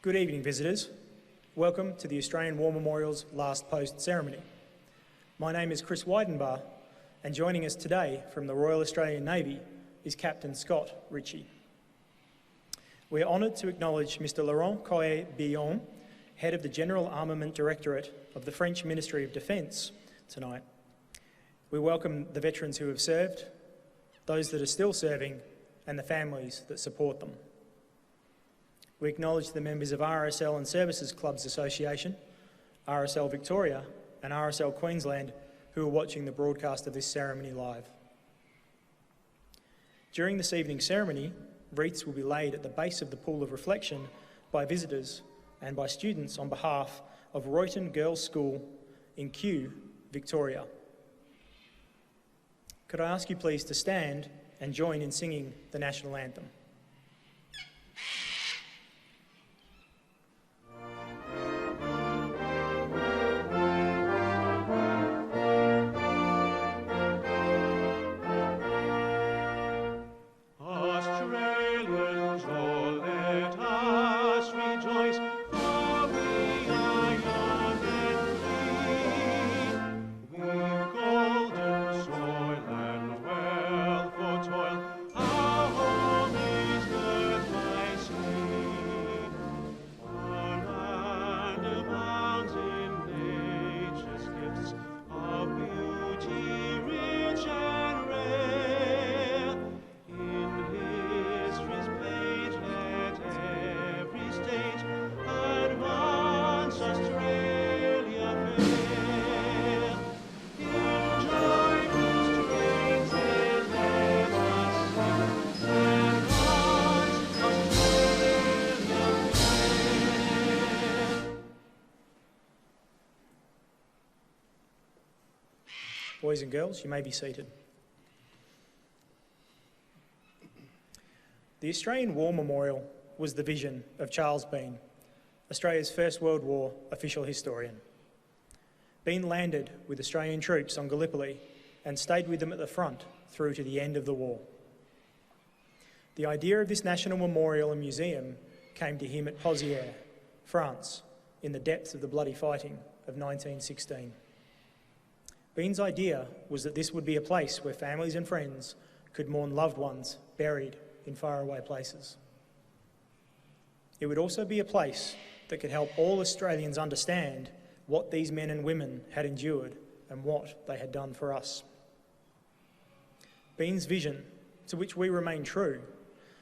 Good evening, visitors. Welcome to the Australian War Memorial's Last Post ceremony. My name is Chris Weidenbach, and joining us today from the Royal Australian Navy is Captain Scott Ritchie. We are honoured to acknowledge Mr. Laurent Coye-Billon, Head of the General Armament Directorate of the French Ministry of Defence, tonight. We welcome the veterans who have served, those that are still serving, and the families that support them. We acknowledge the members of RSL and Services Clubs Association, RSL Victoria and RSL Queensland who are watching the broadcast of this ceremony live. During this evening's ceremony, wreaths will be laid at the base of the pool of reflection by visitors and by students on behalf of Royton Girls' School in Kew, Victoria. Could I ask you please to stand and join in singing the National Anthem? Boys and girls, you may be seated. The Australian War Memorial was the vision of Charles Bean, Australia's First World War official historian. Bean landed with Australian troops on Gallipoli and stayed with them at the front through to the end of the war. The idea of this national memorial and museum came to him at Pozières, France, in the depths of the bloody fighting of 1916. Bean's idea was that this would be a place where families and friends could mourn loved ones buried in faraway places. It would also be a place that could help all Australians understand what these men and women had endured and what they had done for us. Bean's vision, to which we remain true,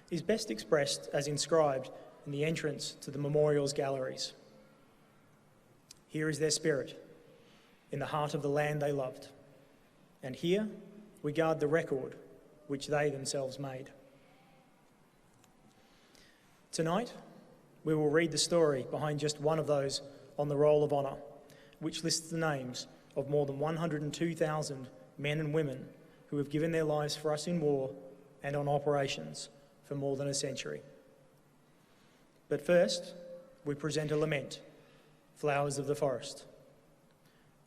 is best expressed as inscribed in the entrance to the memorial's galleries. Here is their spirit, in the heart of the land they loved. And here we guard the record which they themselves made. Tonight, we will read the story behind just one of those on the Roll of Honour, which lists the names of more than 102,000 men and women who have given their lives for us in war and on operations for more than a century. But first, we present a lament, Flowers of the Forest.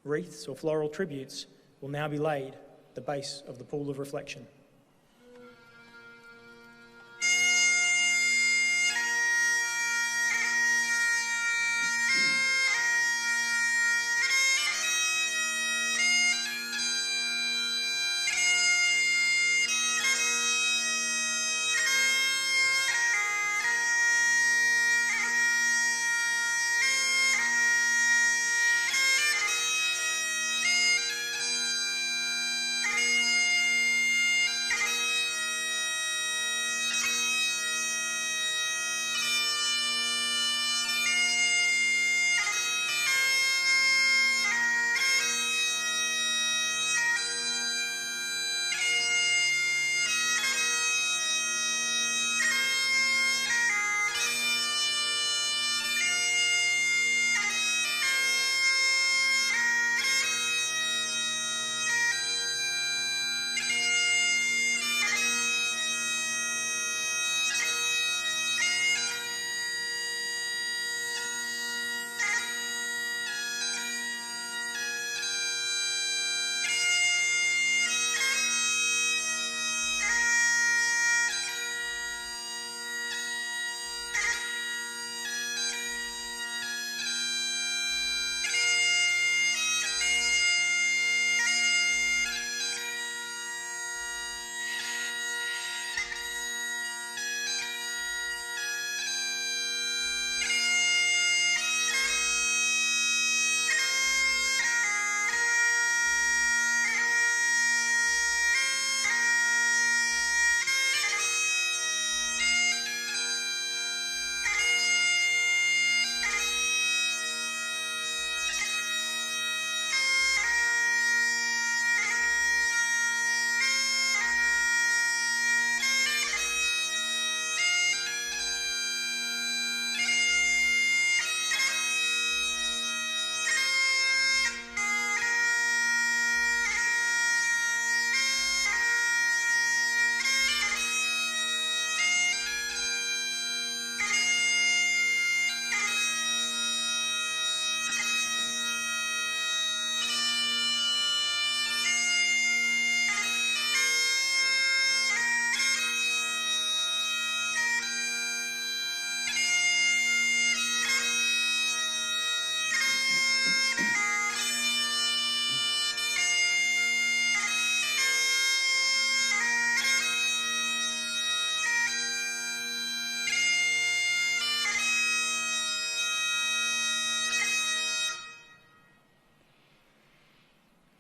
Wreaths or floral tributes will now be laid at the base of the pool of reflection.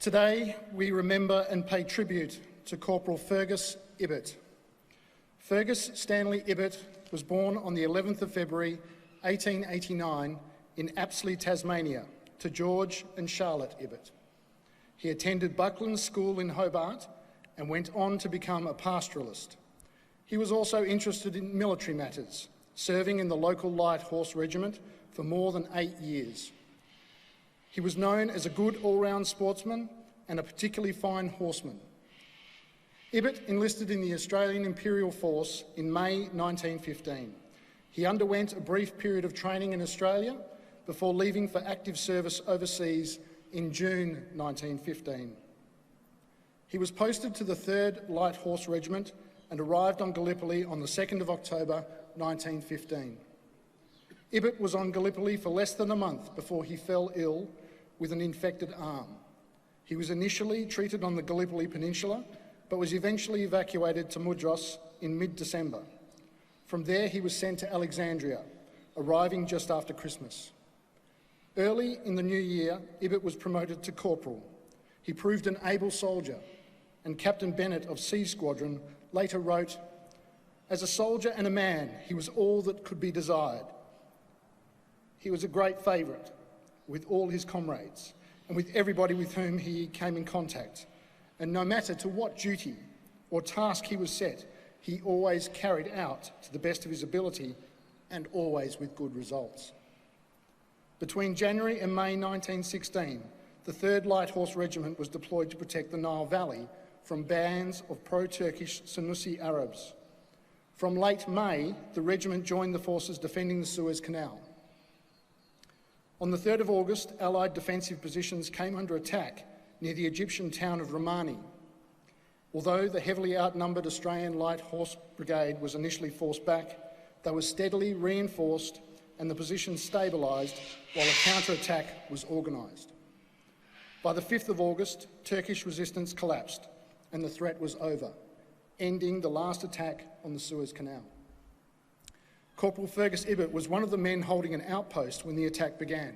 Today, we remember and pay tribute to Corporal Fergus Abbot. Fergus Stanley Abbot was born on the 11th of February 1889 in Apsley, Tasmania, to George and Charlotte Abbot. He attended Buckland School in Hobart and went on to become a pastoralist. He was also interested in military matters, serving in the local light horse regiment for more than 8 years. He was known as a good all-round sportsman and a particularly fine horseman. Abbot enlisted in the Australian Imperial Force in May 1915. He underwent a brief period of training in Australia before leaving for active service overseas in June 1915. He was posted to the 3rd Light Horse Regiment and arrived on Gallipoli on the 2nd of October 1915. Abbot was on Gallipoli for less than a month before he fell ill with an infected arm. He was initially treated on the Gallipoli Peninsula, but was eventually evacuated to Mudros in mid-December. From there, he was sent to Alexandria, arriving just after Christmas. Early in the new year, Abbot was promoted to corporal. He proved an able soldier, and Captain Bennett of C Squadron later wrote, "As a soldier and a man, he was all that could be desired. He was a great favourite with all his comrades and with everybody with whom he came in contact, and no matter to what duty or task he was set, he always carried out to the best of his ability and always with good results." Between January and May 1916, the 3rd Light Horse Regiment was deployed to protect the Nile Valley from bands of pro-Turkish Senussi Arabs. From late May, the regiment joined the forces defending the Suez Canal. On the 3rd of August, Allied defensive positions came under attack near the Egyptian town of Romani. Although the heavily outnumbered Australian Light Horse Brigade was initially forced back, they were steadily reinforced and the position stabilised while a counter-attack was organised. By the 5th of August, Turkish resistance collapsed and the threat was over, ending the last attack on the Suez Canal. Corporal Fergus Abbot was one of the men holding an outpost when the attack began.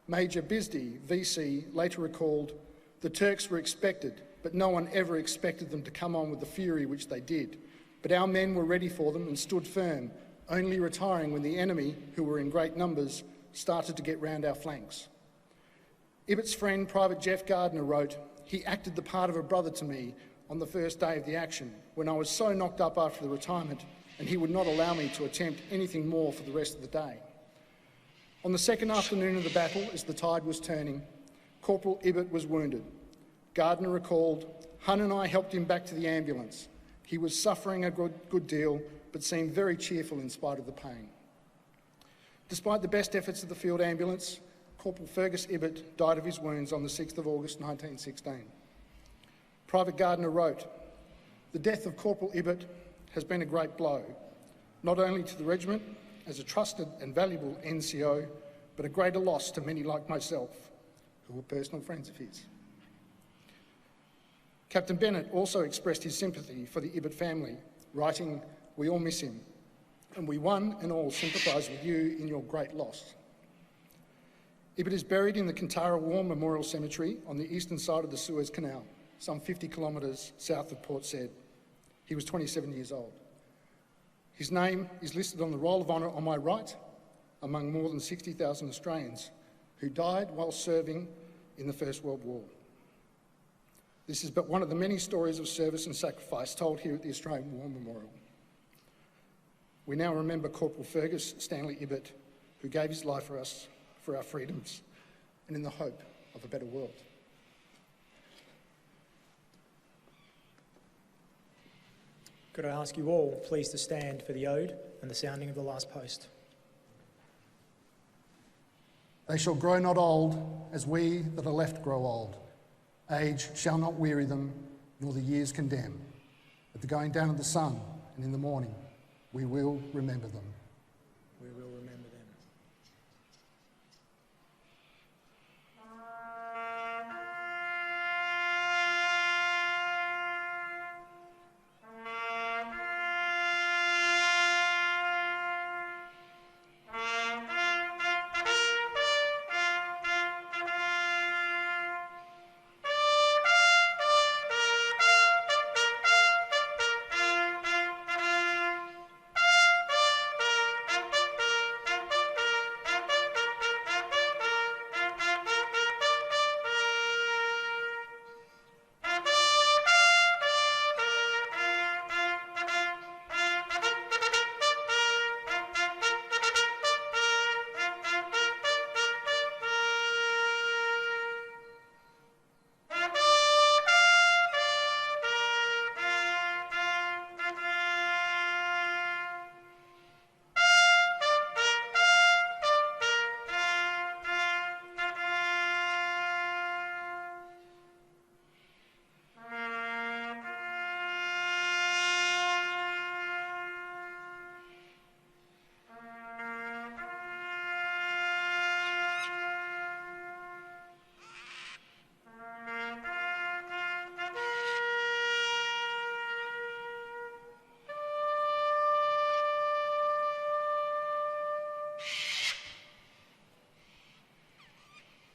Major Bisdi, VC, later recalled, "The Turks were expected, but no one ever expected them to come on with the fury which they did. But our men were ready for them and stood firm, only retiring when the enemy, who were in great numbers, started to get round our flanks." Abbot's friend, Private Jeff Gardner, wrote, "He acted the part of a brother to me on the first day of the action, when I was so knocked up after the retirement, and he would not allow me to attempt anything more for the rest of the day." On the second afternoon of the battle, as the tide was turning, Corporal Abbot was wounded. Gardner recalled, "Hun and I helped him back to the ambulance. He was suffering a good deal, but seemed very cheerful in spite of the pain." Despite the best efforts of the field ambulance, Corporal Fergus Abbot died of his wounds on the 6th of August 1916. Private Gardner wrote, "The death of Corporal Abbot has been a great blow, not only to the regiment as a trusted and valuable NCO, but a greater loss to many like myself, who were personal friends of his." Captain Bennett also expressed his sympathy for the Abbot family, writing, "We all miss him, and we one and all sympathise with you in your great loss." Abbot is buried in the Kintara War Memorial Cemetery on the eastern side of the Suez Canal, some 50 kilometres south of Port Said. He was 27 years old. His name is listed on the Roll of Honour on my right, among more than 60,000 Australians who died while serving in the First World War. This is but one of the many stories of service and sacrifice told here at the Australian War Memorial. We now remember Corporal Fergus Stanley Abbot, who gave his life for us, for our freedoms, and in the hope of a better world. Could I ask you all please to stand for the ode and the sounding of the last post? "They shall grow not old as we that are left grow old. Age shall not weary them, nor the years condemn. At the going down of the sun and in the morning, we will remember them." We will remember them.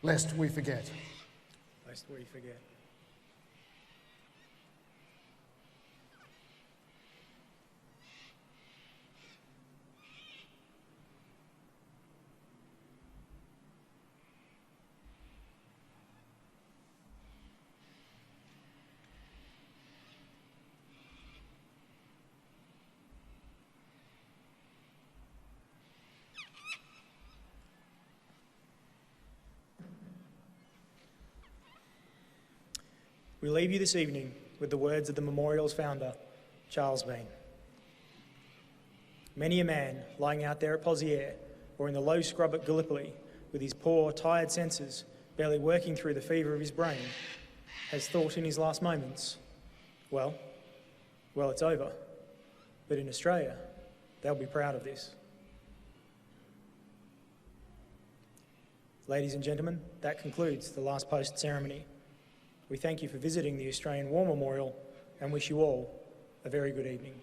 lest we forget. Lest we forget. We leave you this evening with the words of the memorial's founder, Charles Bean. Many a man lying out there at Poziere or in the low scrub at Gallipoli with his poor, tired senses barely working through the fever of his brain has thought in his last moments, well, it's over. But in Australia, they'll be proud of this. Ladies and gentlemen, that concludes the last post ceremony. We thank you for visiting the Australian War Memorial and wish you all a very good evening.